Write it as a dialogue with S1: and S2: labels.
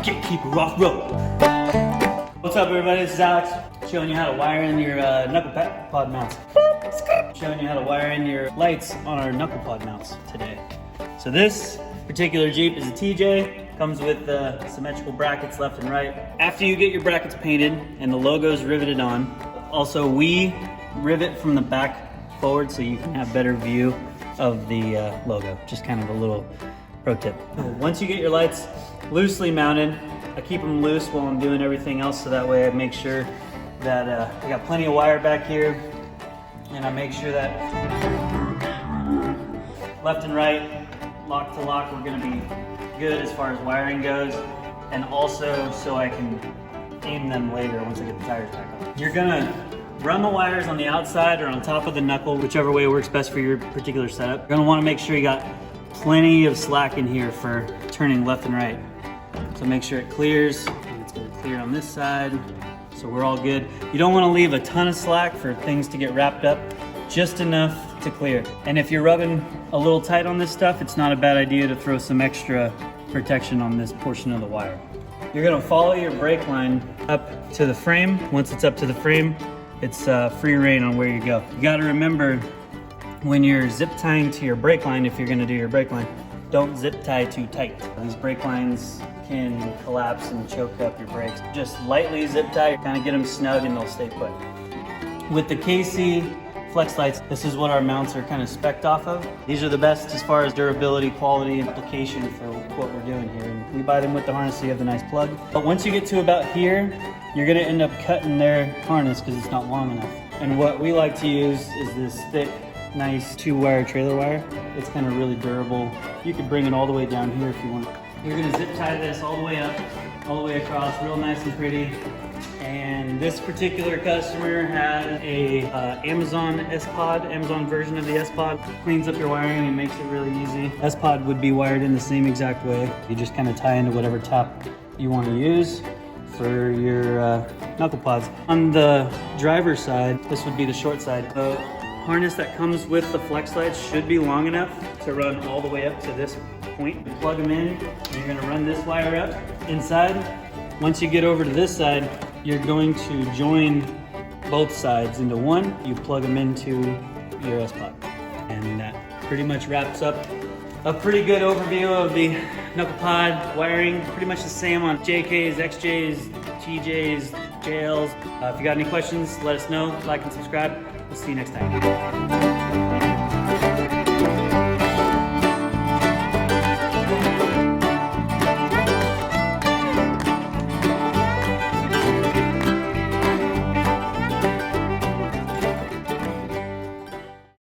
S1: Gatekeeper off-road. What's up everybody, this is Alex, showing you how to wire in your Knuckle Pod Mounts. Showing you how to wire in your lights on our Knuckle Pod Mounts today. So this particular Jeep is a TJ, comes with symmetrical brackets left and right. After you get your brackets painted and the logo's riveted on, also we rivet from the back forward so you can have better view of the logo. Just kind of a little pro tip. Once you get your lights loosely mounted, I keep them loose while I'm doing everything else, so that way I make sure that I got plenty of wire back here, and I make sure that left and right, lock to lock, we're gonna be good as far as wiring goes, and also so I can aim them later once I get the tires back on. You're gonna run the wires on the outside or on top of the knuckle, whichever way works best for your particular setup. You're gonna wanna make sure you got plenty of slack in here for turning left and right. So make sure it clears, and it's gonna clear on this side, so we're all good. You don't wanna leave a ton of slack for things to get wrapped up, just enough to clear. And if you're rubbing a little tight on this stuff, it's not a bad idea to throw some extra protection on this portion of the wire. You're gonna follow your brake line up to the frame. Once it's up to the frame, it's free rein on where you go. You gotta remember, when you're zip tying to your brake line, if you're gonna do your brake line, don't zip tie too tight. These brake lines can collapse and choke up your brakes. Just lightly zip tie, kind of get them snug and they'll stay put. With the KC flex lights, this is what our mounts are kind of spec'd off of. These are the best as far as durability, quality, and application for what we're doing here. And we buy them with the harness so you have the nice plug. But once you get to about here, you're gonna end up cutting their harness because it's not long enough. And what we like to use is this thick, nice 2-wire trailer wire. It's kind of really durable. You could bring it all the way down here if you want. You're gonna zip tie this all the way up, all the way across, real nice and pretty. And this particular customer had a Amazon S-Pod, Amazon version of the S-Pod. Cleans up your wiring and makes it really easy. S-Pod would be wired in the same exact way. You just kind of tie into whatever top you want to use for your knuckle pods. On the driver's side, this would be the short side. The harness that comes with the flex lights should be long enough to run all the way up to this point. You plug them in, and you're gonna run this wire up inside. Once you get over to this side, you're going to join both sides into one. You plug them into your S-Pod. And that pretty much wraps up a pretty good overview of the Knuckle Pod wiring. Pretty much the same on JKs, XJs, TJs, JLs. If you got any questions, let us know. Like and subscribe. We'll see you next time.